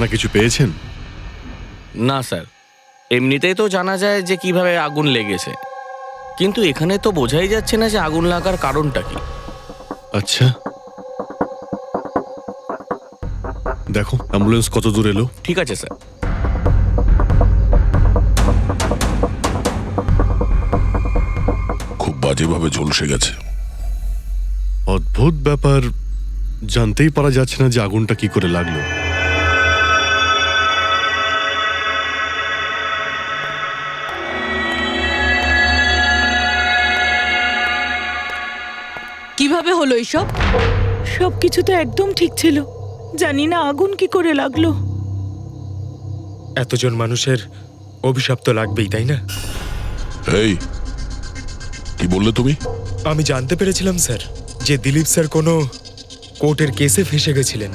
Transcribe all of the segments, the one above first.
জানা কিছু পেয়েছেন? না স্যার, এমনিতেই তো জানা যায় যে কিভাবে আগুন লেগেছে, কিন্তু এখানে তো বোঝাই যাচ্ছে না যে আগুন লাগার কারণটা কি। আচ্ছা, দেখো অ্যাম্বুলেন্স কত দূর এলো। ঠিক আছে স্যার। খুব বাজেভাবে ঝলসে গেছে। অদ্ভুত ব্যাপার, জানতেই পারা যাচ্ছে না যে আগুনটা কি করে লাগলো। কিভাবে হলো এইসব? সবকিছু তো একদম ঠিক ছিল, জানি না আগুন কি করে লাগলো। এতজন মানুষের অভিশাপ তো লাগবেই, তাই না? এই কি বললে তুমি? আমি জানতে পেরেছিলাম স্যার যে দিলীপ স্যার কোনো কোর্টের কেসে ফেঁসে গেছিলেন।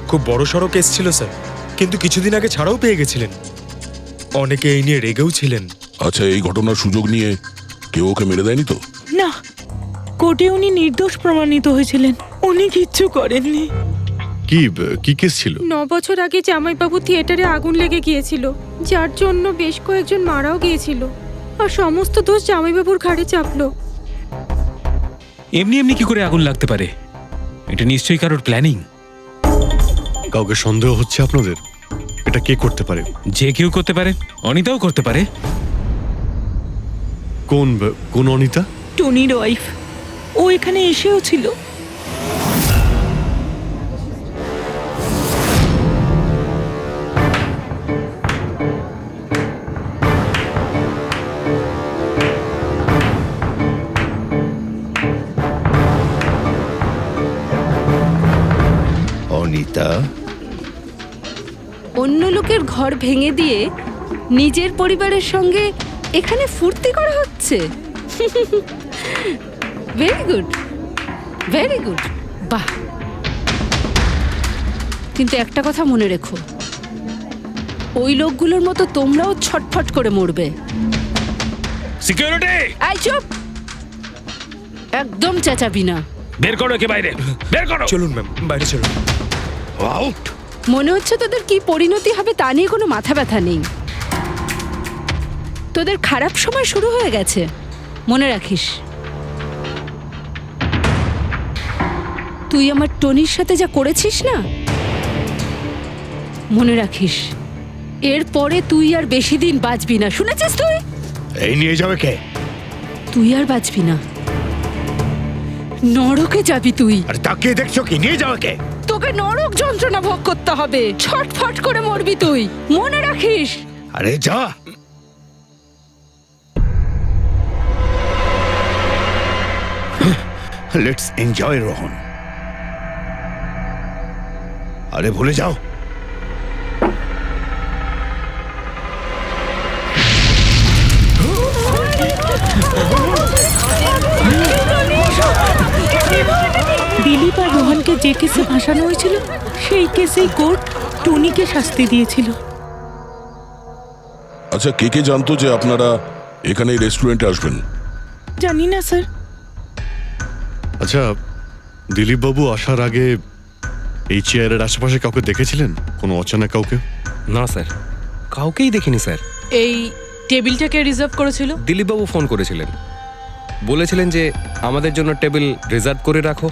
খুব বড়সড় কেস ছিল স্যার, কিন্তু কিছুদিন আগে ছাড়াও পেয়ে গেছিলেন। অনেকে এই নিয়ে রেগেও ছিলেন। আচ্ছা, এই ঘটনার সুযোগ নিয়ে কেউ ওকে মেরে দেয়নি তো? না, কোর্টে উনি নির্দোষ প্রমাণিত হয়েছিলেন, উনি কিচ্ছু করেননি। কি কেস ছিল? 9 বছর আগে জামাইবাবু থিয়েটারে আগুন লেগে গিয়েছিল, যার জন্য বেশ কয়েকজন মারাও গিয়েছিল, আর সমস্ত দোষ জামাইবাবুর ঘাড়ে চাপলো। এমনি এমনি কি করে আগুন লাগতে পারে? এটা নিশ্চয়ই কারোর প্ল্যানিং। কাউকে সন্দেহ হচ্ছে আপনাদের? এটা কে করতে পারে? যে কেউ করতে পারে, অনিতাও করতে পারে। কোন অনিতা? টনির ওয়াইফ, ও এখানে এসেও ছিল। অনিতা, অন্য লোকের ঘর ভেঙে দিয়ে নিজের পরিবারের সঙ্গে এখানে ফুর্তি করা হচ্ছে। ভেরি গুড, ভেরি গুড, বাহ। কিন্তু একটা কথা মনে রেখো, ওই লোকগুলোর মতো তোমরাও ছটফট করে মরবে। সিকিউরিটি, এই চুপ, একদম চেঁচাবি না। বের করো একে বাইরে, বের করো। চলুন ম্যাম, বাইরে চলুন। আউট। মনে হচ্ছে তোদের কি পরিণতি হবে তা নিয়ে কোনো মাথা ব্যথা নেই। তোদের খারাপ সময় শুরু হয়ে গেছে, মনে রাখিস। তুই আমার টনির সাথে যা করেছিস না, মনে রাখিস এরপরে তুই আর বেশি দিন বাঁচবি না, শুনেছিস? তুই এই নিয়ে যাবে কে? তুই আর বাঁচবি না, নরকে যাবি তুই। আর তাকিয়ে দেখছো কি? নিয়ে যাবে কে? তোকে নরক যন্ত্রণা ভোগ করতে হবে, ছটফট করে মরবি তুই, মনে রাখিস। আরে যা। Let's enjoy Rohan. আরে ভুলে যাও। দিলীপ আর রোহনকে যে কেসে ফাঁসানো হয়েছিল, সেই কেসেই কোর্ট টনিকে শাস্তি দিয়েছিল। আচ্ছা, কে কে জানতো যে আপনারা এখানে এই রেস্টুরেন্টে আসবেন? জানি না স্যার। আচ্ছা, দিলীপ বাবু আসার আগে এই চেয়ারের আশেপাশে কাউকে দেখেছিলেন? কোনো অচেনা কাউকে? না স্যার, কাউকেই দেখিনি স্যার। এই টেবিলটাকে রিজার্ভ করেছিল দিলীপবাবু ফোন করেছিলেন, বলেছিলেন যে আমাদের জন্য টেবিল রিজার্ভ করে রাখো।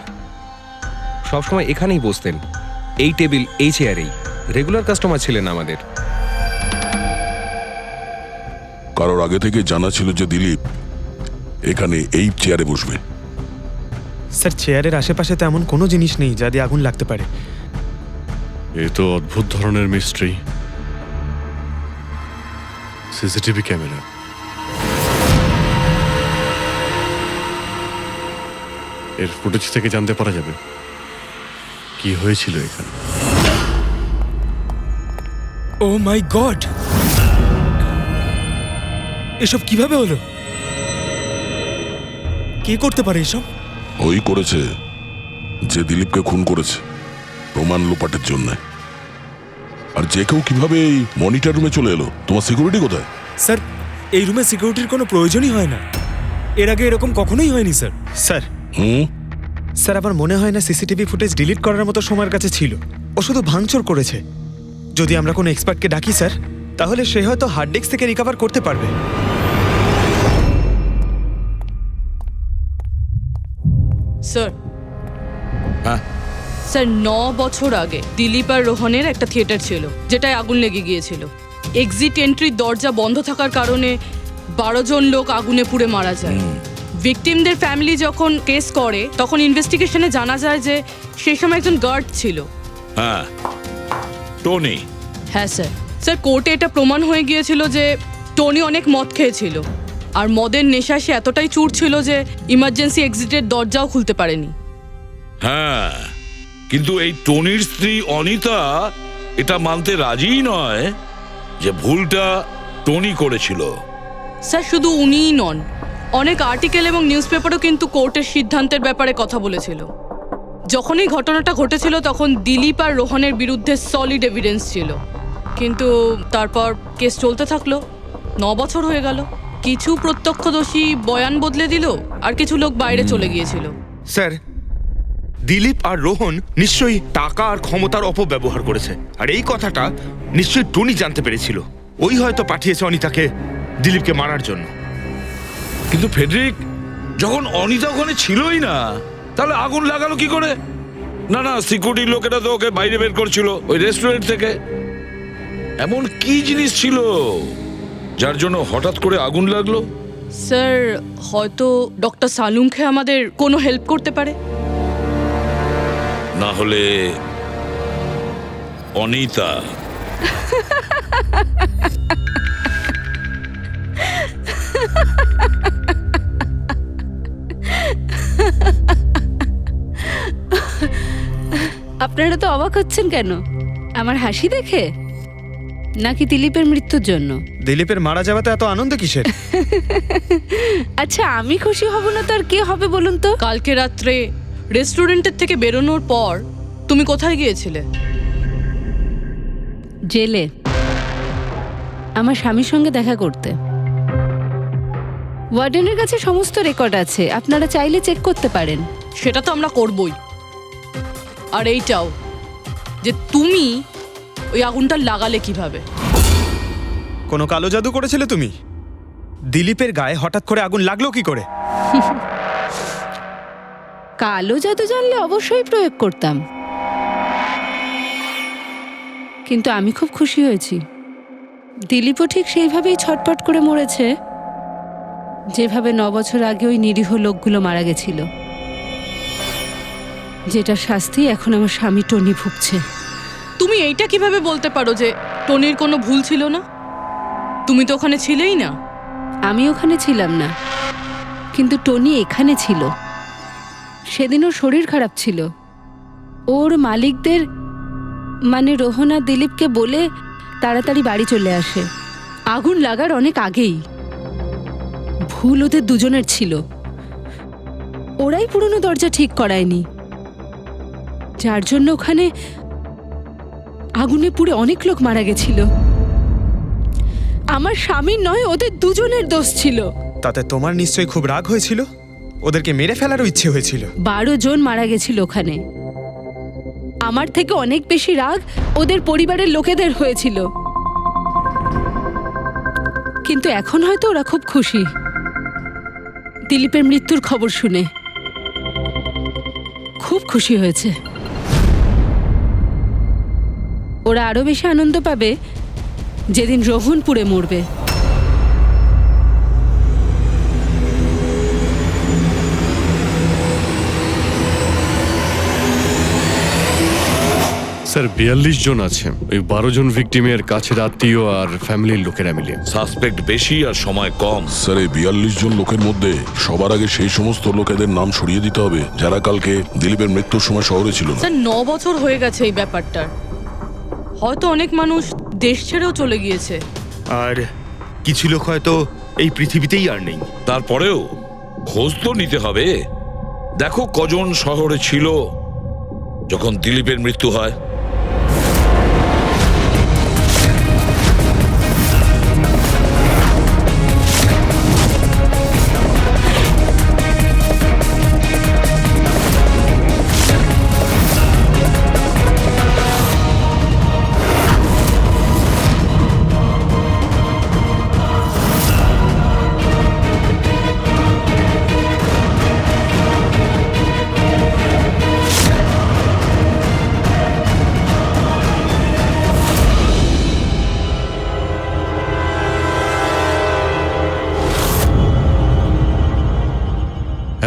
সবসময় এখানেই বসতেন, এই টেবিল, এই চেয়ারেই। রেগুলার কাস্টমার ছিলেন আমাদের। কারোর আগে থেকে জানা ছিল যে দিলীপ এখানে এই চেয়ারে বসবে? স্যার, চেয়ারের আশেপাশে তো এমন কোনো জিনিস নেই যা দিয়ে আগুন লাগতে পারে। এ তো অদ্ভুত ধরনের মিস্ট্রি। সিসিটিভি ক্যামেরা, এর ফুটেজ থেকে জানতে পারা যাবে কি হয়েছিল এখানে। ও মাই গড, এসব কিভাবে হলো? কে করতে পারে এসব? ওই করেছে যে দিলীপকে খুন করেছে প্রমাণ লোপাটের জন্য। আর যে কেউ কিভাবে এই মনিটর রুমে চলে এলো? তোমার সিকিউরিটি কোথায়? স্যার, এই রুমে সিকিউরিটির কোনো প্রয়োজনই হয় না। এর আগে এরকম কখনোই হয়নি স্যার। স্যার স্যার, আমার মনে হয় না সিসিটিভি ফুটেজ ডিলিট করার মতো সময়ের কাছে ছিল। ও শুধু ভাঙচুর করেছে। যদি আমরা কোনো এক্সপার্টকে ডাকি স্যার, তাহলে সে হয়তো হার্ড ডিস্ক থেকে রিকভার করতে পারবে। স্যার হ্যাঁ? স্যার 9 বছর আগে দিলীপ আর রোহনের একটা থিয়েটার ছিল যেটায় আগুন লেগে গিয়েছিল। এক্সিট এন্ট্রির দরজা বন্ধ থাকার কারণে 12 জন লোক আগুনে পুড়ে মারা যায়। ভিকটিমদের ফ্যামিলি যখন কেস করে তখন ইনভেস্টিগেশনে জানা যায় যে সেই সময় একজন গার্ড ছিল। হ্যাঁ, টনি। হ্যাঁ স্যার। স্যার কোর্টে এটা প্রমাণ হয়ে গিয়েছিল যে টনি অনেক মদ খেয়েছিল, আর মদের নেশায় সে এতটাই চুর ছিল যে ইমার্জেন্সি এক্সিটের দরজাও খুলতে পারেনি। হ্যাঁ, কিন্তু এই টনির স্ত্রী অনিতা এটা মানতে রাজিই নয় যে ভুলটা টনি করেছিল। স্যার শুধু উনিই নন, অনেক আর্টিকেল এবং নিউজ পেপারও কিন্তু কোর্টের সিদ্ধান্তের ব্যাপারে কথা বলেছিল। যখন এই ঘটনাটা ঘটেছিল তখন দিলীপ আর রোহনের বিরুদ্ধে সলিড এভিডেন্স ছিল, কিন্তু তারপর কেস চলতে থাকলো। 9 বছর হয়ে গেল। কিছু প্রত্যক্ষদর্শী বয়ান বদলে দিল, আর কিছু লোক বাইরে চলে গিয়েছিল। স্যার, দিলীপ আর রোহন নিশ্চয়ই টাকা আর ক্ষমতার অপব্যবহার করেছে, আর এই কথাটা নিশ্চয়ই টনি জানতে পেরেছিল। ওই হয়তো পাঠিয়েছে অনিতাকে দিলীপকে মারার জন্য। কিন্তু ফেডরিক, যখন অনিতা ওখানে ছিলই না, তাহলে আগুন লাগালো কি করে? না না, সিকিউরিটি লোকেরা তো ওকে বাইরে বের করছিল ওই রেস্টুরেন্ট থেকে। এমন কি জিনিস ছিল যার জন্য হঠাৎ করে আগুন লাগলো? স্যার হয়তো ডক্টর সালুংখে আমাদের কোনো হেল্প করতে পারে। না হলে অনিতা। আপনারা তো অবাক হচ্ছেন কেন? আমার হাসি দেখে নাকি দিলীপের মৃত্যুর জন্য? দিলীপের মারা যাওয়াতে এত আনন্দ কিসের? আচ্ছা, আমি খুশি হব না তো আর কে হবে বলুন তো? কালকে রাত্রে রেস্টুরেন্টের থেকে বেরোনোর পর তুমি কোথায় গিয়েছিলে? জেলে আমার স্বামীর সঙ্গে দেখা করতে। ওয়ার্ডেনের কাছে সমস্ত রেকর্ড আছে, আপনারা চাইলে চেক করতে পারেন। সেটা তো আমরা করবই। আর এইটাও যে তুমি ওই আগুনটা লাগালে কিভাবে? কোনো কালো জাদু করেছিলে তুমি? দিলীপের গায়ে হঠাৎ করে আগুন লাগলো কি করে? কালো জাদু জানলে অবশ্যই প্রয়োগ করতাম, কিন্তু আমি খুব খুশি হয়েছি। দিলীপও ঠিক সেইভাবেই ছটপট করে মরেছে যেভাবে 9 বছর আগে ওই নিরীহ লোকগুলো মারা গেছিল, যেটা শাস্তি এখন আমার স্বামী টনি ভুগছে। তুমি এইটা কিভাবে বলতে পারো যে টনির কোনো ভুল ছিল না? তুমি তো ওখানে ছিলেই না। আমি ওখানে ছিলাম না, কিন্তু টনি এখানে ছিল। সেদিন ওর শরীর খারাপ ছিল। ওর মালিকদের মানে রোহন আর দিলীপকে বলে তাড়াতাড়ি বাড়ি চলে আসে আগুন লাগার অনেক আগেই। ভুল ওদের দুজনের ছিল। ওরাই পুরনো দরজা ঠিক করায়নি, যার জন্য ওখানে আগুনে পুড়ে অনেক লোক মারা গেছিল। আমার স্বামীর নয়, ওদের দুজনের দোষ ছিল। তাতে তোমার নিশ্চয়ই খুব রাগ হয়েছিল, ওদেরকে মেরে ফেলারও ইচ্ছে হয়েছিল। 12 জন মারা গেছিল ওখানে। আমার থেকে অনেক বেশি রাগ ওদের পরিবারের লোকেদের হয়েছিল, কিন্তু এখন হয়তো ওরা খুব খুশি দিলীপের মৃত্যুর খবর শুনে। খুব খুশি হয়েছে। ওরা আরো বেশি আনন্দ পাবে যেদিন রোহন পুড়ে মরবে। স্যার 42 জন আছে, ওই 12 জন ভিকটিমের কাছের আত্মীয় আর ফ্যামিলির লোকেরা মিলে। সাসপেক্ট বেশি আর সময় কম। স্যার, এই 42 জন লোকের মধ্যে সবার আগে সেই সমস্ত লোকেদের নাম সরিয়ে দিতে হবে যারা কালকে দিলীপের মৃত্যুর সময় শহরে ছিল না। স্যার 9 বছর হয়ে গেছে এই ব্যাপারটার। হয়তো অনেক মানুষ দেশ ছেড়েও চলে গিয়েছে, আর কিছু লোক হয়তো এই পৃথিবীতেই আর নেই। তারপরেও খোঁজ তো নিতে হবে। দেখো কজন শহরে ছিল যখন দিলীপের মৃত্যু হয়।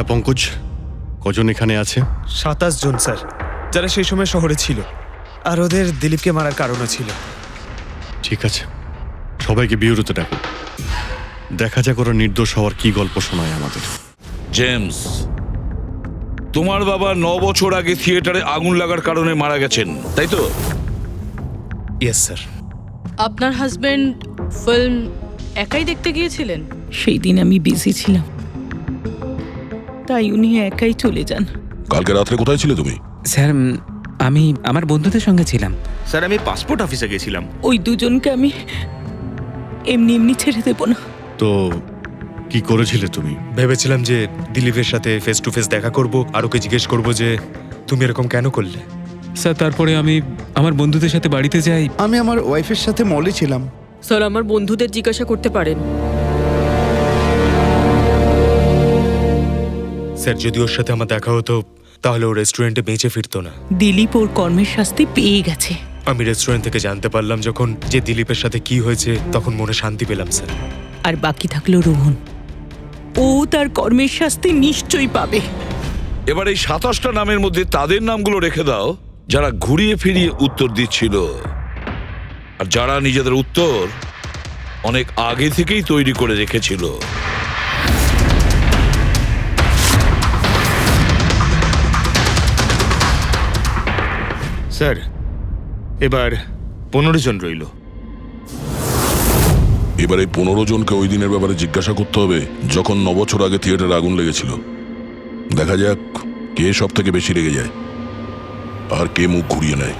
হ্যাঁ পঙ্কজ, কজন এখানে আছে? 27 জন স্যার, যারা সেই সময় শহরে ছিল, আর ওদের দিলীপকে মারার কারণও ছিল। ঠিক আছে, সবাইকে বিউরোতে ডাকো, দেখা যাক ওরা নির্দোষ হওয়ার কি গল্প শোনায় আমাদের। জেমস, তোমার বাবা 9 বছর আগে থিয়েটারে আগুন লাগার কারণে মারা গেছেন, তাই তো? Yes sir. আপনার হাজবেন্ড ফিল্ম একাই দেখতে গিয়েছিলেন? সেই দিন আমি বিজি ছিলাম, তাই উনি একাই চলে যান। কালকে রাত্রে কোথায় ছিলে তুমি? স্যার আমি আমার বন্ধুদের সঙ্গে ছিলাম। স্যার আমি পাসপোর্ট অফিসে গেছিলাম। ওই দুজনকে আমি এমনি এমনি ছেড়ে দেব না। তো কি করেছিলে তুমি? ভেবেছিলাম যে দিলীপের সাথে ফেস টু ফেস দেখা করব, আর ওকে জিজ্ঞেস করব যে তুমি এরকম কেন করলে। স্যার তারপরে আমি আমার বন্ধুদের সাথে বাড়িতে যাই। আমি আমার ওয়াইফের সাথে মলে ছিলাম। স্যার আমার বন্ধুদের জিজ্ঞাসা করতে পারেন। স্যার যদি ওর সাথে আমার দেখা হতো তাহলে ও রেস্টুরেন্টে বেঁচে ফিরতো না। দিলীপ ওর কর্মের শাস্তি পেয়ে গেছে। আমি রেস্টুরেন্ট থেকে জানতে পারলাম যখন যে দিলীপের সাথে কি হয়েছে, তখন মনে শান্তি পেলাম স্যার। আর বাকি থাকলো রোহন, ও তার কর্মের শাস্তি নিশ্চয়ই পাবে। এবার এই 27টা নামের মধ্যে তাদের নামগুলো রেখে দাও যারা ঘুরিয়ে ফিরিয়ে উত্তর দিচ্ছিল, আর যারা নিজেদের উত্তর অনেক আগে থেকেই তৈরি করে রেখেছিল। স্যার এবার 15 জন রইল। এবার এই 15 জনকে ওই দিনের ব্যাপারে জিজ্ঞাসা করতে হবে যখন 9 বছর আগে থিয়েটারে আগুন লেগেছিল। দেখা যাক কে সব থেকে বেশি রেগে যায় আর কে মুখ ঘুরিয়ে নেয়।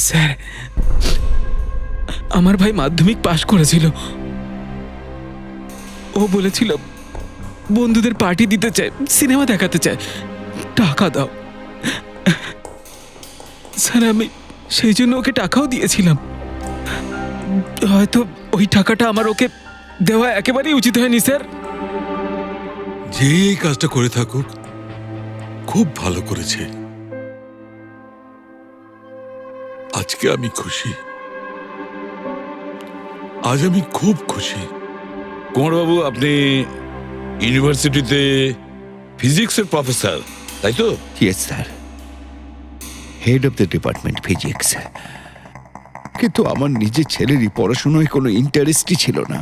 স্যার আমার ভাই মাধ্যমিক পাশ করেছিল, ও বলেছিল বন্ধুদের পার্টি দিতে চায়, সিনেমা দেখাতে চায়, টাকা দাও। স্যার আমি সেই জন্য ওকে টাকাও দিয়েছিলাম। হয়তো ওই টাকাটা আমার ওকে দেওয়া একেবারেই উচিত হয়নি স্যার। যে এই কাজটা করে থাকুক খুব ভালো করেছে। আজকে আমি খুশি, আজ আমি খুব খুশি। কুমারবাবু, আপনি ইউনিভার্সিটিতে ফিজিক্সের প্রফেসর, তাই তো? Yes sir, head of the department physics. কিন্তু আমার নিজের ছেলেরই পড়াশোনায় কোনো ইন্টারেস্টই ছিল না।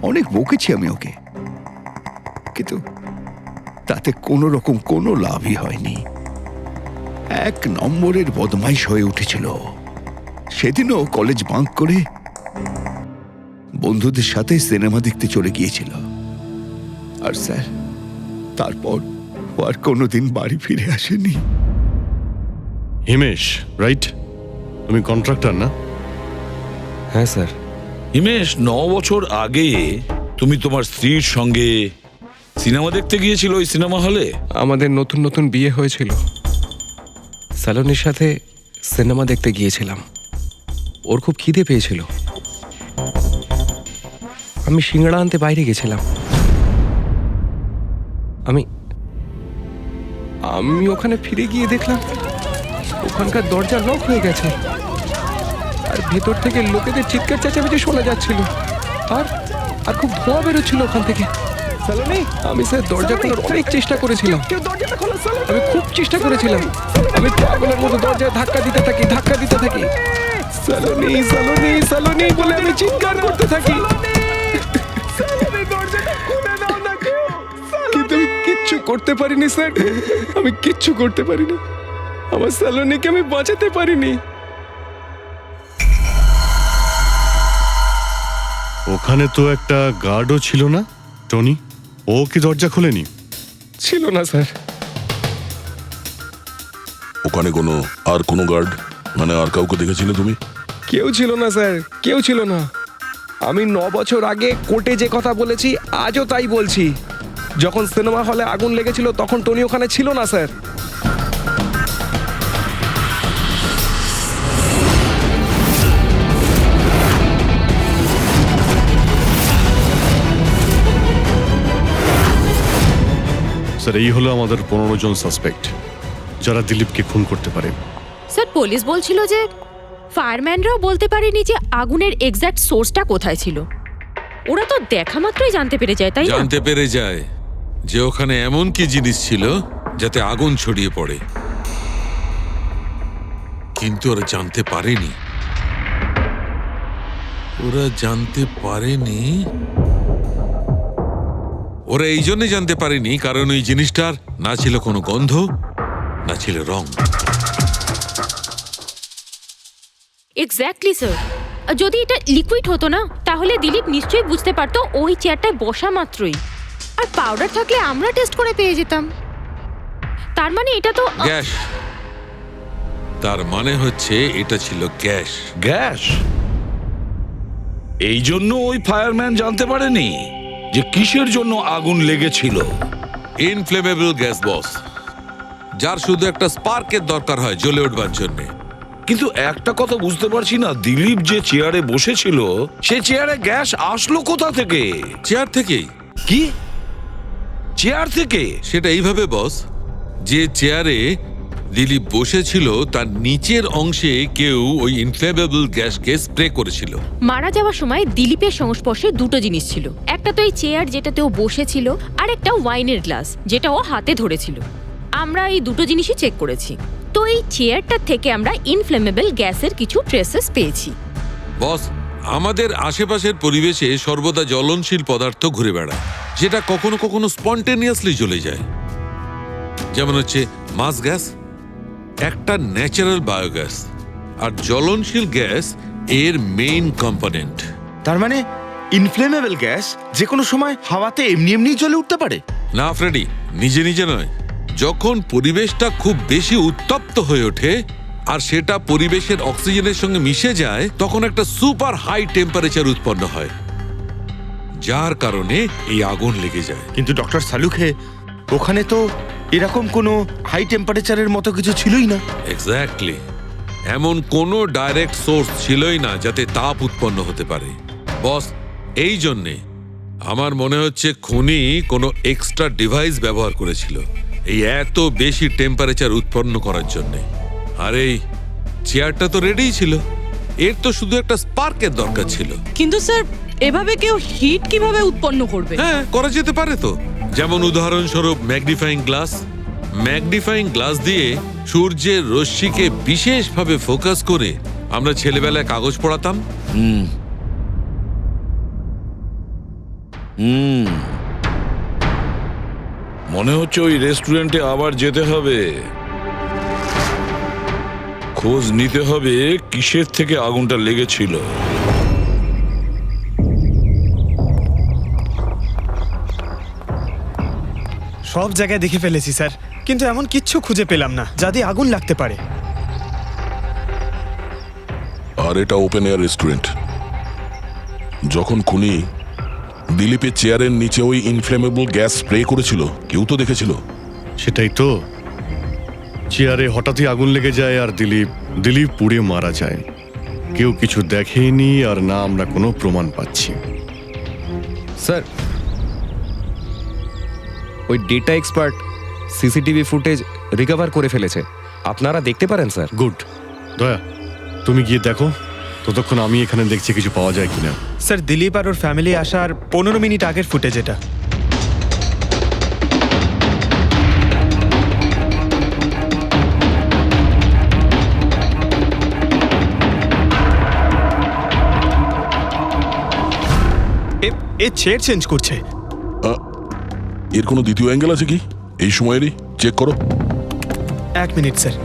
অনেক বকেছি আমি ওকে, কিন্তু তাতে কোনো রকম কোনো লাভই হয়নি। 1 নম্বরের বদমাইশ হয়ে উঠেছিল। সেদিনও কলেজ বাঙ্ক করে বন্ধুদের সাথে সিনেমা দেখতে চলে গিয়েছিল। আর স্যার তারপর ও আর কোনোদিন বাড়ি ফিরে আসেনি। হিমেশ, রাইট? তুমি কন্ট্রাক্টর না? হ্যাঁ স্যার। হিমেশ, 9 বছর আগে তুমি তোমার স্ত্রীর সঙ্গে সিনেমা দেখতে গিয়েছিল ওই সিনেমা হলে? আমাদের নতুন নতুন বিয়ে হয়েছিল, স্যালনের সাথে সিনেমা দেখতে গিয়েছিলাম। ওর খুব খিদে পেয়েছিল, আমি সিঙ্গাড়া আনতে বাইরে গেছিলাম। আমি আমি ওখানে ফিরে গিয়ে দেখলাম ওখানকার দরজা লক হয়ে গেছে, আর ভেতর থেকে লোকেদের চিৎকার চেঁচামেচি শোনা যাচ্ছিল, আর আর খুব ধোঁয়া বেরোচ্ছিল ওখান থেকে। সালোনি, আমি স্যার দরজা খোলার অনেক চেষ্টা করেছিলাম, আমি খুব চেষ্টা করেছিলাম। আমি পাগলের মতো দরজায় ধাক্কা দিতে থাকি। সালোনি সালোনি সালোনি বলে আমি চিৎকার করতে থাকি, কিন্তু আমি কিচ্ছু করতে পারিনি স্যার, আমি কিচ্ছু করতে পারিনি। আমার সালোনিকে আমি বাঁচাতে পারিনি। ওখানে তো একটা গার্ডও ছিল না, টনি? ও কি দরজা খোলেনি? ছিল না স্যার। ওখানে কোনো গার্ড, মানে আর কাউকে দেখেছিলে তুমি? কেউ ছিল না স্যার, কেউ ছিল না। আমি 9 বছর আগে কোর্টে যে কথা বলেছি আজও তাই বলছি। যখন সিনেমা হলে আগুন লেগেছিল তখন টনি ওখানে ছিল না স্যার। স্যার এই হলো আমাদের 15 জন সাসপেক্ট যারা দিলীপকে খুন করতে পারে। স্যার পুলিশ বলছিল যে ফায়ারম্যানরাও বলতে পারেনি যে আগুনের এক্স্যাক্ট সোর্সটা কোথায় ছিল। ওরা তো দেখা মাত্রই জানতে পেরে যায়, তাই না? জানতে পেরে যায়, যে ওখানে এমন কি জিনিস ছিল যাতে আগুন ছড়িয়ে পড়ে, কিন্তু ওরা জানতে পারেনি। ওরা এই জন্য জানতে পারেনি কারণ ওই জিনিসটার না ছিল কোনো গন্ধ, না ছিল রং। Exactly sir. যদি এটা লিকুইড হতো না তাহলে দিলীপ নিশ্চয়ই বুঝতে পারতো ওই চেয়ারটায় বসা মাত্রই। আর পাউডার থাকলে আমরা টেস্ট করে পেয়ে যেতাম। তার মানে এটা তো গ্যাস। তার মানে হচ্ছে এটা ছিল গ্যাস। গ্যাস? এই জন্য ওই ফায়ারম্যান জানতে পারেনি যে কিসের জন্য আগুন লেগেছিল। ইনফ্লেমেবল গ্যাস বস, যার শুধু একটা স্পার্কের দরকার হয় জ্বলে উঠবার জন্য। কিন্তু একটা কথা বুঝতে পারছি না, দিলীপ যে চেয়ারে বসেছিল সে চেয়ারে গ্যাস আসলো কোথা থেকে? চেয়ার থেকেই। কি চেয়ার থেকে? সেটা এইভাবে বস, যে চেয়ারে দিলীপ বসেছিল তার নিচের অংশে কেউ ওই ইনফ্লেমেবল গ্যাসকে স্প্রে করেছিল। মারা যাওয়ার সময় দিলীপের সংস্পর্শে দুটো জিনিস ছিল। একটা তো এই চেয়ার যেটাতে ও বসেছিল, আর একটা ওয়াইনের গ্লাস যেটা ও হাতে ধরেছিল। আমরা এই দুটো জিনিসই চেক করেছি। তো এই চেয়ারটার থেকে আমরা ইনফ্লেমেবল গ্যাসের কিছু ট্রেসেস পেয়েছি। বস, আমাদের আশেপাশের পরিবেশে সর্বদা জ্বলনশীল পদার্থ ঘুরে বেড়ায়, যেটা কখনো কখনো স্পন্টেনিয়াসলি জ্বলে যায়। যেমন হচ্ছে মাস গ্যাস, একটা ন্যাচারাল বায়োগ্যাস, আর জ্বলনশীল গ্যাস এর মেইন কম্পোনেন্ট। তার মানে ইনফ্লেমেবল গ্যাস যে কোনো সময় হাওয়াতে এমনি এমনি জ্বলে উঠতে পারে? না ফ্রেডি, নিজে নিজে নয়। যখন পরিবেশটা খুব বেশি উত্তপ্ত হয়ে ওঠে আর সেটা পরিবেশের অক্সিজেনের সঙ্গে মিশে যায়, তখন একটা সুপার হাই টেম্পারেচার উৎপন্ন হয়, যার কারণে এই আগুন লেগে যায়। কিন্তু ডক্টর সালুখে, ওখানে তো এরকম কোনো হাই টেম্পারেচারের মতো কিছু ছিলই না। এক্স্যাক্টলি, এমন কোনো ডাইরেক্ট সোর্স ছিলই না যাতে তাপ উৎপন্ন হতে পারে। বস, এই জন্যে আমার মনে হচ্ছে খুনি কোনো এক্সট্রা ডিভাইস ব্যবহার করেছিল এই এত বেশি টেম্পারেচার উৎপন্ন করার জন্য। আর এই চেয়ারটা তো রেডিই ছিল, এর তো শুধু একটা স্পার্কের দরকার ছিল। কিন্তু স্যার, এভাবে কেউ হিট কিভাবে উৎপন্ন করবে? হ্যাঁ, করা যেতে পারে তো। যেমন উদাহরণস্বরূপ ম্যাগনিফাইং গ্লাস। ম্যাগনিফাইং গ্লাস দিয়ে সূর্যের রশ্মিকে বিশেষভাবে ফোকাস করে আমরা ছেলেবেলায় কাগজ পড়াতাম। মনে হচ্ছে ওই রেস্টুরেন্টে আবার যেতে হবে, খোঁজ নিতে হবে কিসের থেকে আগুনটা লেগেছিল। সব জায়গায় দেখে ফেলেছি স্যার, কিন্তু এমন কিচ্ছু খুঁজে পেলাম না যাতে আগুন লাগতে পারে। আর এটা ওপেন এয়ার রেস্টুরেন্ট। যখন খুনি দিলীপের চেয়ারের নিচে ওই ইনফ্লেমেবল গ্যাস স্প্রে করেছিল, কেউ তো দেখেছিল। সেটাই তো, চেয়ারে হঠাৎই আগুন লেগে যায় আর দিলীপ পুড়ে মারা যায়। কেউ কিছু দেখেনি, আর না আমরা কোনো প্রমাণ পাচ্ছি। স্যার, ওই data expert CCTV footage recover করে ফেলেছে, আপনারা দেখতে পারেন স্যার। গুড। দয়া, তুমি গিয়ে দেখো, ততক্ষণ আমি এখানে দেখছি কিছু পাওয়া যায় কিনা। স্যার, দিলীপ আর ওর ফ্যামিলি আসার 15 মিনিট আগের ফুটেজ এটা। এ চেয়ার চেঞ্জ করছে। এর কোনো দ্বিতীয় অ্যাঙ্গেল আছে কি এই সময়েরই? চেক করো। 1 মিনিট স্যার।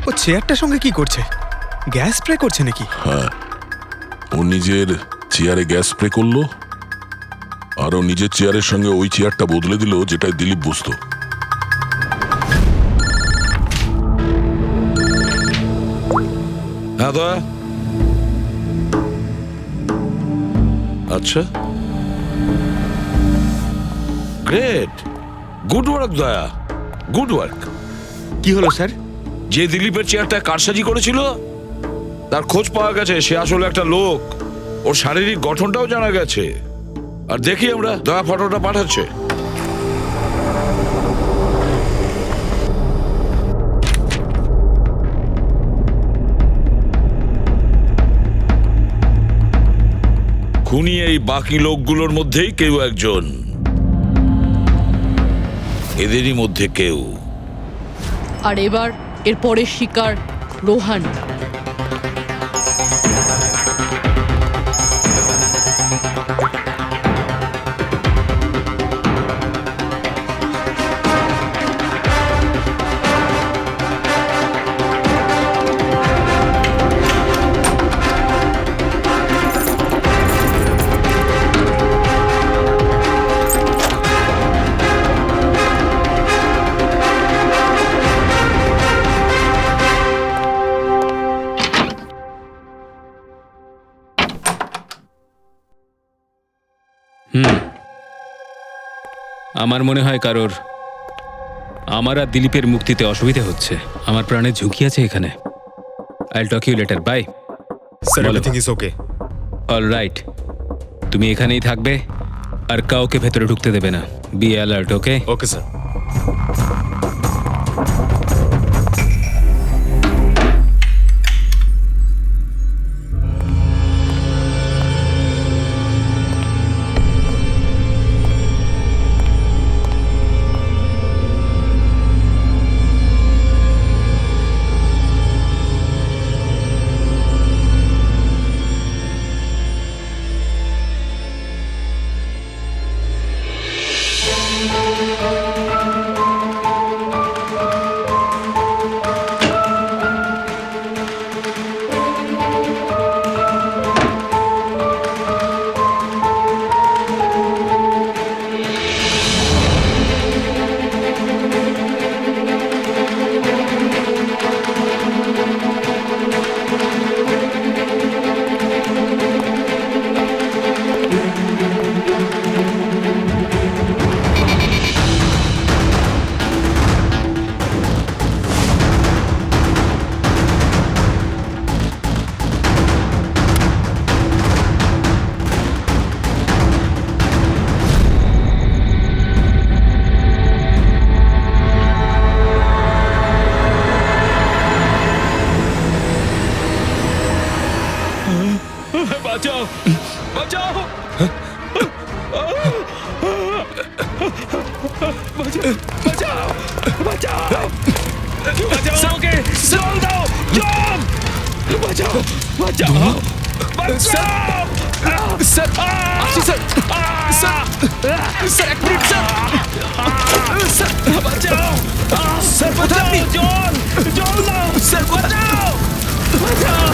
ও চেয়ারটার সঙ্গে কি করছে? গ্যাস স্প্রে করছে নাকি? হ্যাঁ, ও নিজের চেয়ারে গ্যাস স্প্রে করলো, আর ও নিজের চেয়ারের সঙ্গে ওই চেয়ারটা বদলে দিল যেটায় দিলীপ বসতো। হ্যাঁ দয়া। আচ্ছা, গ্রেট, গুড ওয়ার্ক দয়া, গুড ওয়ার্ক। কি হলো স্যার? যে দিলীপের চেয়ারটা কারসাজি করেছিল তার খোঁজ পাওয়া গেছে। সে আসলে একটা লোক, ওর শারীরিক গঠনটাও জানা গেছে। আর দেখি আমরা, দয়া ফটোটা পাঠাচ্ছে। খুনি এই বাকি লোকগুলোর মধ্যেই কেউ একজন, এদেরই মধ্যে কেউ। আর এবার এর পরের শিকার রোহান। আমার মনে হয় কারোর আমার আর দিলীপের মুক্তিতে অসুবিধা হচ্ছে। আমার প্রাণে ঝুঁকি আছে এখানে। I talk you later, bye. Sir, everything is okay. All right, তুমি এখানেই থাকবে আর কাউকে ভেতরে ঢুকতে দেবে না। B alert, okay? Okay sir. বাঁচাও, বাঁচাও, বাঁচাও, বাঁচাও, বাঁচাও ওকে, জল দাও, জল, বাঁচাও, বাঁচাও, বাঁচাও। স্যার, আসি স্যার। স্যার, স্যার, এক মিনিট স্যার। স্যার, বাঁচাও, স্যার, বাঁচাও, জল, জল দাও, স্যার, বাঁচাও, বাঁচাও।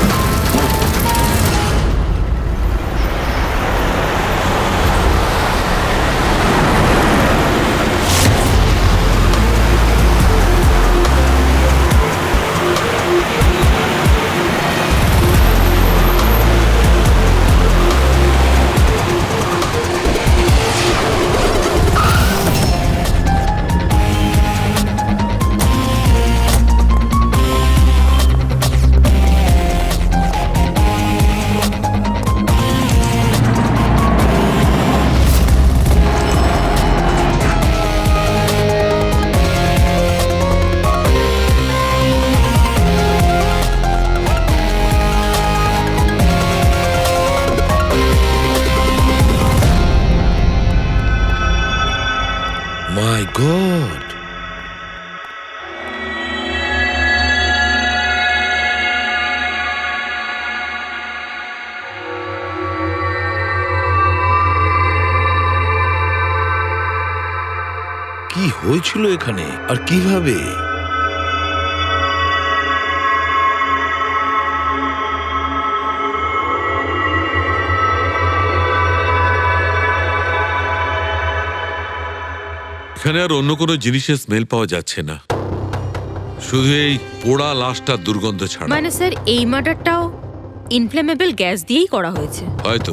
My God! কি হয়েছিল এখানে আর কিভাবে? এখানে আর অন্য কোনো জিনিসের স্মেল পাওয়া যাচ্ছে না, শুধু এই পোড়া লাশটার দুর্গন্ধ ছাড়া। মানে স্যার, এই মার্ডারটাও ইনফ্লেমেবল গ্যাস দিয়েই করা হয়েছে হয়তো।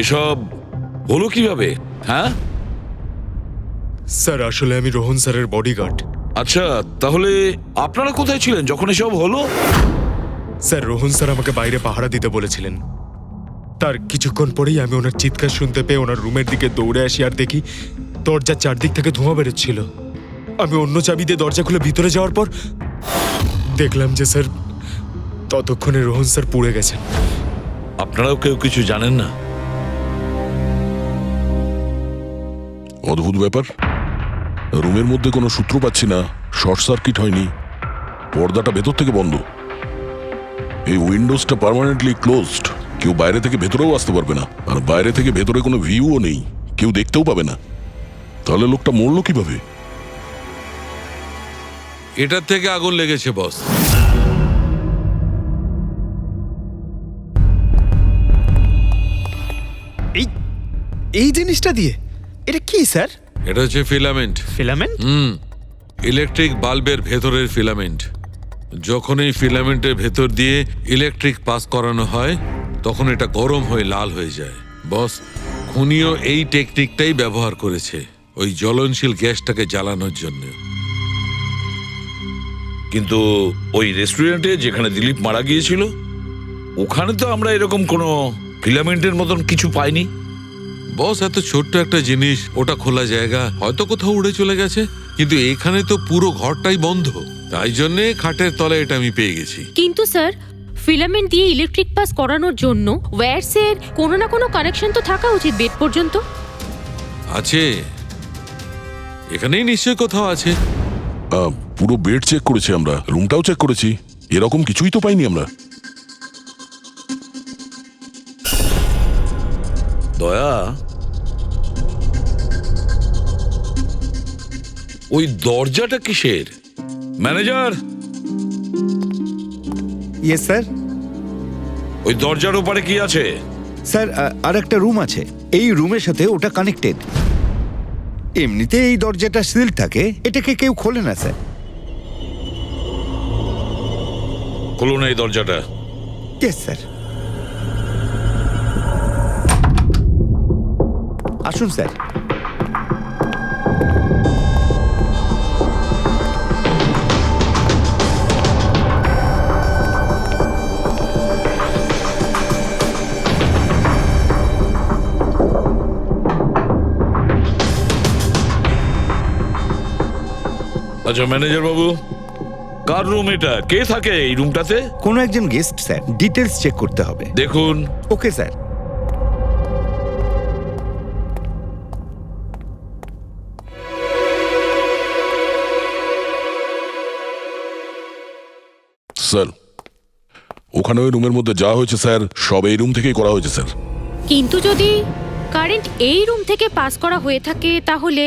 এসব হলো কিভাবে? হ্যাঁ স্যার, আসলে আমি রোহন স্যারের বডিগার্ড। আচ্ছা, তাহলে আপনারা কোথায় ছিলেন যখন এসব হলো? স্যার, রোহন স্যার আমাকে বাইরে পাহারা দিতে বলেছিলেন। তার কিছুক্ষণ পরেই আমি ওনার চিৎকার শুনতে পেয়ে ওনার রুমের দিকে দৌড়ে আসি আর দেখি দরজার চারদিক থেকে ধোঁয়া বেরোচ্ছিল। আমি অন্য চাবি দিয়ে দরজা খুলে ভিতরে যাওয়ার পর দেখলাম যে স্যার ততক্ষণে রোহন স্যার পুড়ে গেছেন। আপনারাও কেউ কিছু জানেন না? অদ্ভুত ব্যাপার, রুমের মধ্যে কোনো সূত্র পাচ্ছি না, শর্ট সার্কিট হয়নি, পর্দাটা ভেতর থেকে বন্ধ, এই উইন্ডোজটা পার্মানেন্টলি ক্লোজড, কেউ বাইরে থেকে ভেতরেও আসতে পারবে না, আর বাইরে থেকে ভেতরে কোনো ভিউও নেই, কেউ দেখতেও পাবে না। তাহলে লোকটা মরলো কিভাবে? এটার থেকে আগুন লেগেছে বস। এই জিনিসটা দিয়ে? এটা কি স্যার? এটা হচ্ছে ফিলামেন্ট। ফিলামেন্ট? ইলেকট্রিক বাল্বের ভেতরের ফিলামেন্ট। যখন এই ফিলামেন্টের ভেতর দিয়ে ইলেকট্রিক পাস করানো হয় তখন এটা গরম হয়ে লাল হয়ে যায়। বস, খুনিও এই টেকনিকটাই ব্যবহার করেছে ওই জ্বলনশীল গ্যাসটাকে জ্বালানোর জন্য। কিন্তু ওই রেস্টুরেন্টে যেখানে দিলীপ মারা গিয়েছিল ওখানে তো আমরা এরকম কোনো ফিলামেন্টের মতন কিছু পাইনি। বস, এত ছোট্ট একটা জিনিস, ওটা খোলা জায়গা, হয়তো কোথাও উড়ে চলে গেছে, কিন্তু এখানে তো পুরো ঘরটাই বন্ধ, তাই জন্যে খাটের তলায় এটা আমি পেয়ে গেছি। কিন্তু স্যার, ফিলামেন্ট দিয়ে ইলেকট্রিক পাস করানোর জন্য ওয়্যারসের কোনো না কোনো কানেকশন তো থাকা উচিত বেড পর্যন্ত। আছে, এখানেই নিশ্চয় কোথাও আছে। পুরো বেড চেক করেছি আমরা, রুমটাও চেক করেছি, এরকম কিছুই তো পাইনি আমরা। দয়া, ওই দরজাটা কিসের? Manager, yes sir. ওই দরজার ওপারে কি আছে? স্যার, আর একটা রুম আছে, এই রুমের সাথে ওটা কানেক্টেড। এমনিতে এই দরজাটা সিল থাকে, এটাকে কেউ খোলে না স্যার। খুলুন এই দরজাটা। Yes sir. আসুন স্যার। আচ্ছা ম্যানেজার বাবু, কার রুম এটা? কে থাকে এই রুমটাতে? কোনো একজন গেস্ট স্যার, ডিটেলস চেক করতে হবে। দেখুন। Okay sir. স্যার, ওখানে ওই রুমের মধ্যে যা হয়েছে স্যার, সব এই রুম থেকেই করা হয়েছে স্যার। কিন্তু যদি কারেন্ট এই রুম থেকে পাস করা হয়ে থাকে তাহলে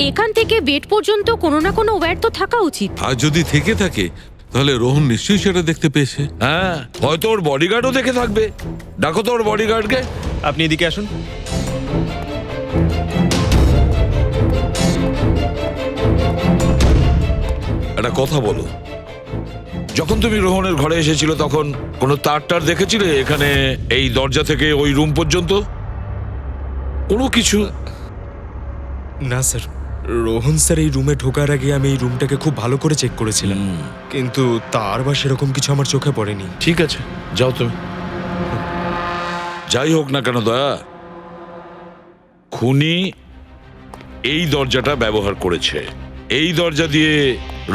এখান থেকে বেড পর্যন্ত কোনো না কোনো ওয়্যার তো থাকা উচিত। আর যদি থেকে থাকে তাহলে রোহন নিশ্চয়ই সেটা দেখতে পেয়েছে। হ্যাঁ, হয়তো ওর বডিগার্ডও দেখে থাকবে। ডাকো তো ওর বডিগার্ডকে। আপনি এদিকে আসুন। একটা কথা বলো, যখন তুমি রোহনের ঘরে এসেছিল তখন কোনো তার দেখেছিলে এখানে এই দরজা থেকে ওই রুম পর্যন্ত? কোনো কিছু? না স্যার, রোহন স্যার এই রুমে ঢোকার আগে আমি এই রুমটাকে খুব ভালো করে চেক করেছিলাম, কিন্তু তার বা সেরকম কিছু আমার চোখে পড়েনি। ঠিক আছে, যাও তুমি। যাই হোক না কেন দয়া, খুনি এই দরজাটা ব্যবহার করেছে। এই দরজা দিয়ে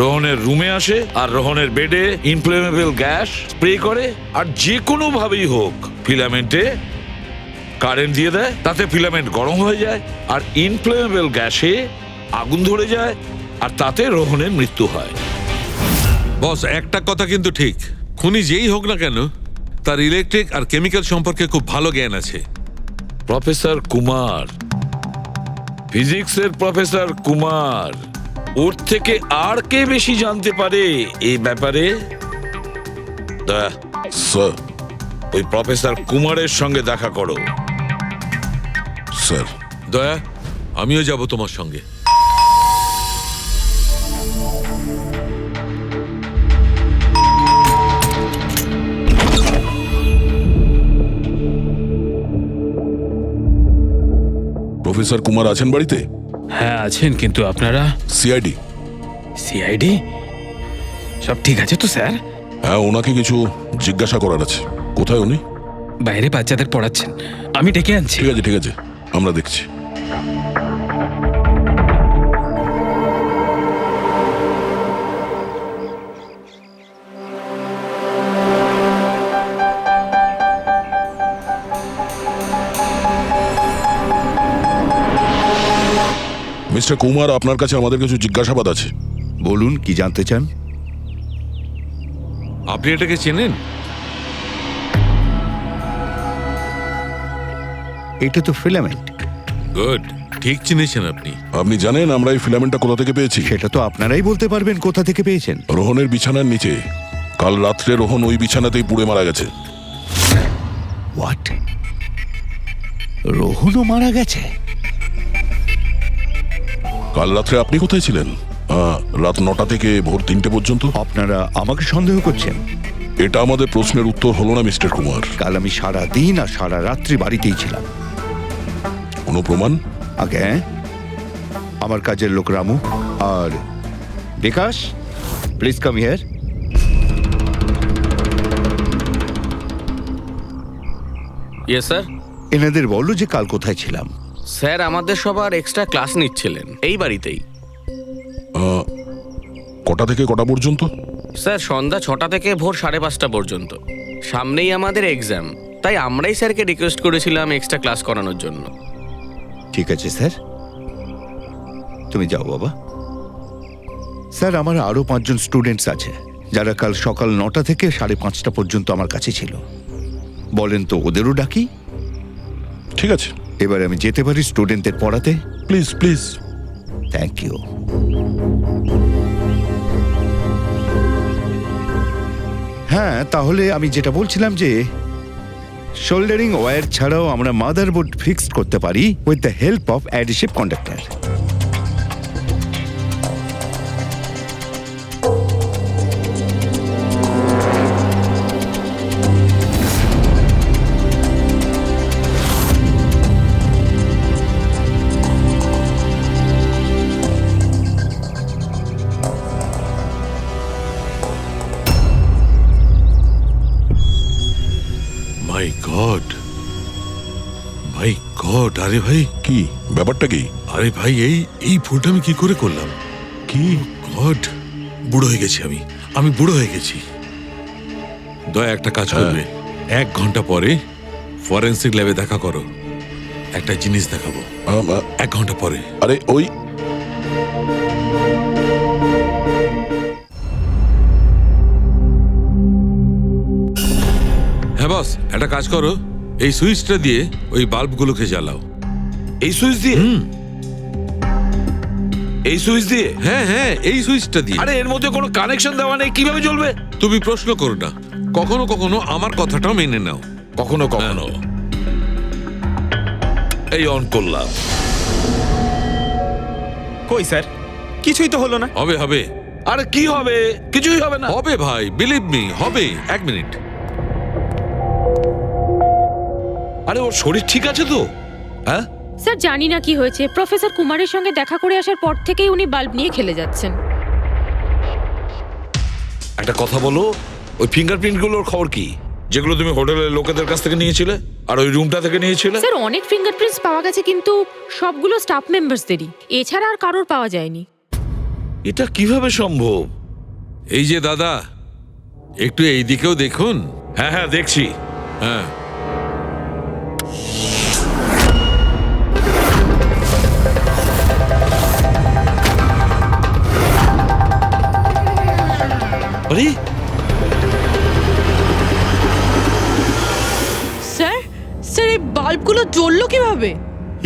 রোহনের রুমে আসে আর রোহনের বেডে ইনফ্লেমেবল গ্যাস স্প্রে করে, আর যে কোনো ভাবেই হোক ফিলামেন্টে কারেন্ট দিয়ে দেয়, তাতে ফিলামেন্ট গরম হয়ে যায় আর ইনফ্লেমেবল গ্যাসে আগুন ধরে যায়, আর তাতে রোহনের মৃত্যু হয়। বস, একটা কথা কিন্তু ঠিক, খুনি যেই হোক না কেন তার ইলেকট্রিক আর কেমিক্যাল সম্পর্কে খুব ভালো জ্ঞান আছে। প্রফেসর কুমার, ফিজিক্সের প্রফেসর কুমার, ওর থেকে আর কে বেশি জানতে পারে এই ব্যাপারে? দয়া, স্যার, ওই প্রফেসর কুমারের সঙ্গে দেখা করো। স্যার। দয়া, আমিও যাব তোমার সঙ্গে। প্রফেসর কুমার আছেন বাড়িতে? হ্যাঁ আছেন, কিন্তু আপনারা? সিআইডি। সিআইডি? সব ঠিক আছে তো স্যার? হ্যাঁ, ওনাকে কিছু জিজ্ঞাসা করার আছে। কোথায় উনি? বাইরে বাচ্চাদের পড়াচ্ছেন, আমি ডেকে আনছি। ঠিক আছে, ঠিক আছে, আমরা দেখছি। মিস্টার কুমার, আপনার কাছে আমাদের কিছু জিজ্ঞাসাবাদ আছে। বলুন, কি জানতে চান? আপনি এটাকে চেনেন? এটা তো ফিলামেন্ট। গুড, ঠিক চিনেছেন আপনি। আপনি জানেন আমরা এই ফিলামেন্টটা কোথা থেকে পেয়েছি? সেটা তো আপনারাই বলতে পারবেন কোথা থেকে পেয়েছেন। রোহনের বিছানার নিচে। কাল রাত্রে রোহন ওই বিছানাতেই পুড়ে মারা গেছে। হোয়াট? রোহনও মারা গেছে? কাল রাত্রে আপনি কোথায় ছিলেন? রাত 9টা থেকে ভোর 3টে পর্যন্ত। আপনারা আমাকে সন্দেহ করছেন? এটা আমাদের প্রশ্নের উত্তর হলো না মিস্টার কুমার। কাল আমি সারা দিন আর সারা রাত্রি বাড়িতেই ছিলাম। কোনো প্রমাণ? আগে আমার কাজের লোক রামু আর Bikash, please come here. Yes sir. এনাদের বললো যে কাল কোথায় ছিলাম। স্যার আমাদের সবার এক্সট্রা ক্লাস নিচ্ছিলেন এই বাড়িতেই। কটা থেকে কটা পর্যন্ত? স্যার সন্ধ্যা 6টা থেকে ভোর 5:30 পর্যন্ত। সামনেই আমাদের এক্সাম, তাই আমরাই স্যারকে রিকোয়েস্ট করেছিলাম এক্সট্রা ক্লাস করানোর জন্য। ঠিক আছে স্যার, তুমি যাও বাবা। স্যার, আমার আরো 5 জন স্টুডেন্টস আছে যারা কাল সকাল 9টা থেকে 5:30 পর্যন্ত আমার কাছে ছিল। বলেন তো ওদেরও ডাকি? ঠিক আছে, এবার আমি যেতে পারি স্টুডেন্টদের পড়াতে? Please please. Thank you. হ্যাঁ, তাহলে আমি যেটা বলছিলাম যে শোল্ডারিং ওয়্যার ছাড়াও আমরা মাদারবোর্ড ফিক্সড করতে পারি with the help of adhesive conductor. My god, my god! আরে ভাই, কি ব্যাপারটা? কি? আরে ভাই, এই ভুলটা আমি কি করে করলাম? কি? গড, বুড়ো হয়ে গেছি আমি বুড়ো হয়ে গেছি। দয়া একটা কাজ করবে, 1 ঘন্টা পরে ফরেন্সিক ল্যাবে দেখা করো। একটা জিনিস দেখাবো। 1 ঘন্টা পরে। আরে ওই হ্যাঁ বস, একটা কাজ করো, এই সুইচটা দিয়ে ওই বাল্বগুলোকে জ্বালাও। এই সুইচ দিয়ে? এই সুইচ দিয়ে? হ্যাঁ হ্যাঁ, এই সুইচটা দিয়ে। আরে এর মধ্যে কোনো কানেকশন দেওয়া নেই, কিভাবে জ্বলবে? তুমি প্রশ্ন করো না, কখনো কখনো আমার কথাটাও মেনে নাও। কখনো কখনো। এই অন করলাম। কই স্যার, কিছুই তো হলো না। হবে হবে। আরে কি হবে? কিছুই হবে না। হবে ভাই, বিলিভ মি, হবে। 1 মিনিট। আরে ওর শরীর ঠিক আছে তো? হ্যাঁ স্যার, জানি না কি হয়েছে, প্রফেসর কুমারের সঙ্গে দেখা করে আসার পর থেকেই উনি বাল্ব নিয়ে খেলে যাচ্ছেন। একটা কথা বলো, ওই ফিঙ্গারপ্রিন্ট গুলোর খবর কি, যেগুলো তুমি হোটেলের লোকেদের কাছ থেকে নিয়েছিলে আর ওই রুমটা থেকে নিয়েছিলে? স্যার, অনেক ফিঙ্গারপ্রিন্টস পাওয়া গেছে, কিন্তু সবগুলো স্টাফ মেম্বারসদেরই, এছাড়া আর কারোর পাওয়া যায়নি। এটা কিভাবে সম্ভব? এই যে দাদা, একটু এই দিকেও দেখুন। হ্যাঁ হ্যাঁ, দেখছি। হ্যাঁ, আরে স্যার, স্যার এই বাল্বগুলো জ্বললো কিভাবে?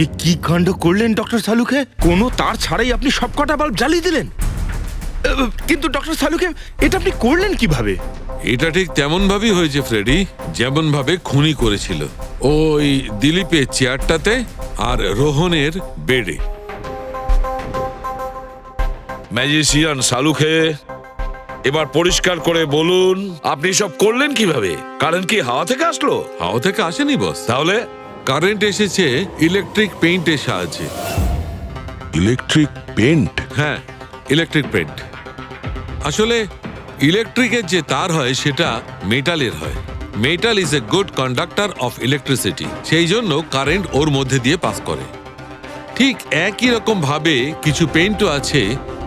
এ কি কাণ্ড করলেন ডক্টর সালুকে? কোনো তার ছাড়াই আপনি সবকটা বাল্ব জ্বালিয়ে দিলেন। কিন্তু ডক্টর সালুকে, এটা আপনি করলেন কিভাবে? এটা ঠিক তেমন ভাবেই হয়েছে ফ্রেডি, যেমন ভাবে খুনি করেছিল। ওই দিলীপের চেয়ারটাতে আর রোহনের বেডে। ম্যাজিশিয়ান সালুখে, এবার পরিষ্কার করে বলুন আপনি সব করলেন কিভাবে? কারেন্ট কি হাওয়া থেকে আসলো? হাওয়া থেকে আসেনি বস। তাহলে? কারেন্ট এসেছে ইলেকট্রিক পেইন্টের সাহায্যে। Electric paint? হ্যাঁ, ইলেকট্রিক পেইন্ট। আসলে ইলেকট্রিকের যে তার হয় সেটা মেটালের হয়। Metal is a good conductor of electricity, সেই জন্য কারেন্ট ওর মধ্যে দিয়ে পাস করে। ঠিক একই রকম ভাবে কিছু পেইন্টও আছে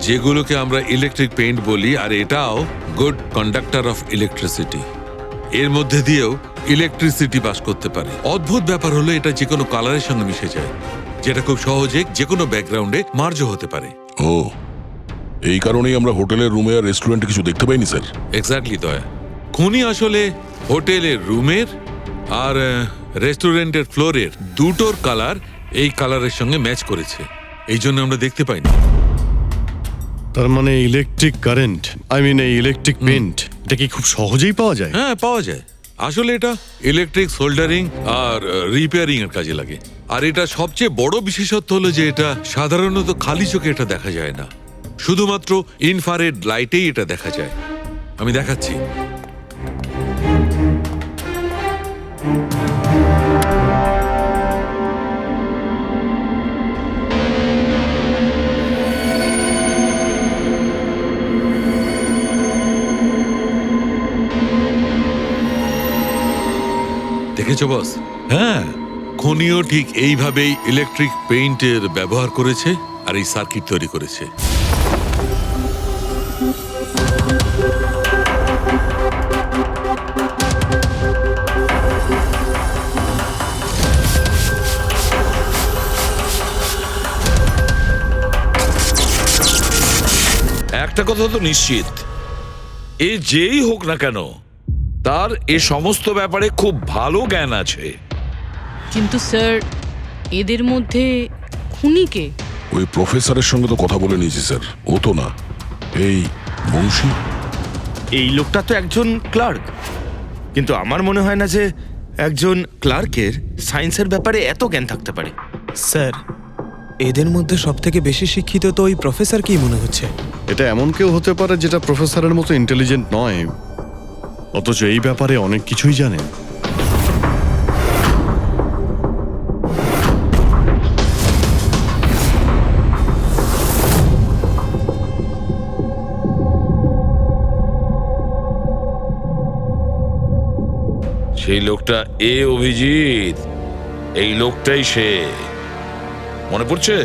যেগুলোকে আমরা ইলেকট্রিক পেইন্ট বলি, আর এটাও গুড কন্ডাক্টর অফ ইলেকট্রিসিটি। এর মধ্যে দিয়েও ইলেকট্রিসিটি পাস করতে পারে। অদ্ভুত ব্যাপার হলো এটা যে কোনো কালারের সঙ্গে মিশে যায়। যেটা খুব সহজে যে কোনো ব্যাকগ্রাউন্ডে মার্জ হতে পারে। ও, এই কারণেই আমরা হোটেলের রুমে আর রেস্টুরেন্টে কিছু দেখতে পাইনি স্যার। এক্স্যাক্টলি দয়া, খুনি আসলে হোটেলের রুমের আর রেস্টুরেন্টের ফ্লোরের দুটোর কালার এই কালারের সঙ্গে ম্যাচ করেছে, এই জন্য আমরা দেখতে পাইনি। তার মানে ইলেকট্রিক কারেন্ট, এই ইলেকট্রিক পেন্ট, এটা কি খুব সহজেই পাওয়া যায়? হ্যাঁ, পাওয়া যায়। আসলে এটা ইলেকট্রিক সোল্ডারিং আর রিপেয়ারিং এর কাজে লাগে। আর এটা সবচেয়ে বড় বিশেষত্ব হলো যে এটা সাধারণত খালি চোখে এটা দেখা যায় না, শুধুমাত্র ইনফ্রারেড লাইটেই এটা দেখা যায়। আমি দেখাচ্ছি। দেখেছো বস? হ্যাঁ, খনিও ঠিক এইভাবেই ইলেকট্রিক পেইন্টের ব্যবহার করেছে আর এই সার্কিট তৈরি করেছে। একটা কথা তো নিশ্চিত, এ যেই হোক না কেন তার এ সমস্ত ব্যাপারে খুব ভালো জ্ঞান আছে। কিন্তু স্যার, এদের মধ্যে খুনিকে ওই প্রফেসরের সঙ্গে তো কথা বলে নিয়েছি স্যার, ও তো না। এই বংশী, এই লোকটা তো একজন ক্লার্ক, কিন্তু আমার মনে হয় না যে একজন ক্লার্কের সায়েন্সের ব্যাপারে এত জ্ঞান থাকতে পারে। স্যার, এদের মধ্যে সব থেকে বেশি শিক্ষিত তো ওই প্রফেসর কি মনে হচ্ছে? এটা এমন কেউ হতে পারে যেটা প্রফেসরের মতো ইন্টেলিজেন্ট নয়, অথচ এই ব্যাপারে অনেক কিছুই জানে। সেই লোকটা অভিজিৎ, এই লোকটাই সে। মনে পড়ছে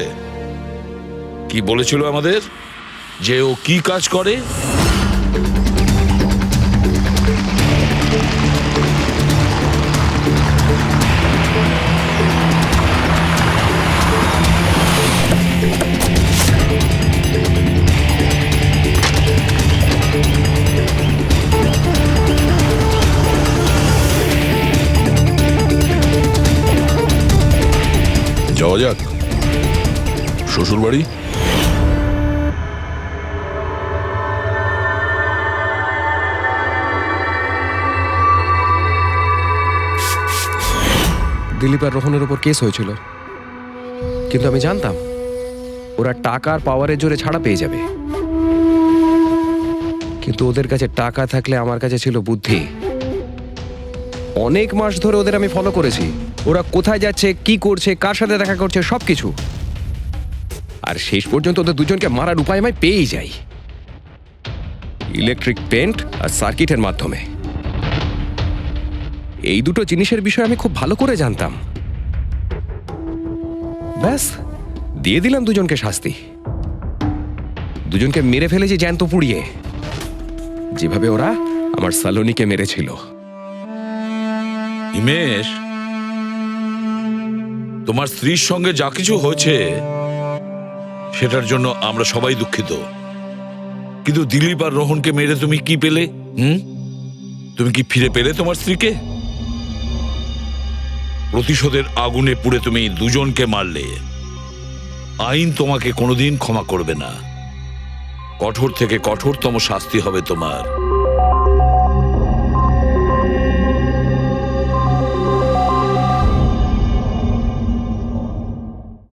কি বলেছিল আমাদের, যে ও কি কাজ করে? যাওয়া যাক শ্বশুর বাড়ি। দিলীপ আর রোহনের উপর কেস হয়েছিল, কিন্তু আমি জানতাম ওরা টাকা আর পাওয়ারের জোরে ছাড়া পেয়ে যাবে। কিন্তু ওদের কাছে টাকা থাকলে আমার কাছে ছিল বুদ্ধি। অনেক মাস ধরে ওদের আমি ফলো করেছি, ওরা কোথায় যাচ্ছে, কি করছে, কার সাথে দেখা করছে, সবকিছু। আর শেষ পর্যন্ত ওদের দুজনকে মারার উপায় আমি পেয়েই যাই, ইলেকট্রিক পেন্ট আর সার্কিটের মাধ্যমে। এই দুটো জিনিসের বিষয়ে আমি খুব ভালো করে জানতাম। ব্যাস, দিয়ে দিলাম দুজনকে শাস্তি। দুজনকে মেরে ফেলেছি জ্যান্ত পুড়িয়ে, যেভাবে ওরা আমার সালোনিকে মেরেছিল। হিমেশ, তোমার স্ত্রীর সঙ্গে যা কিছু হয়েছে সেটার জন্য আমরা সবাই দুঃখিত, কিন্তু দিলীপ আর রোহনকে মেরে তুমি কি পেলে? তুমি কি ফিরে পেলে তোমার স্ত্রীকে? প্রতিশোধের আগুনে পুড়ে তুমি দুজনকে মারলে, আইন তোমাকে কোনোদিন ক্ষমা করবে না। কঠোর থেকে কঠোরতম শাস্তি হবে তোমার।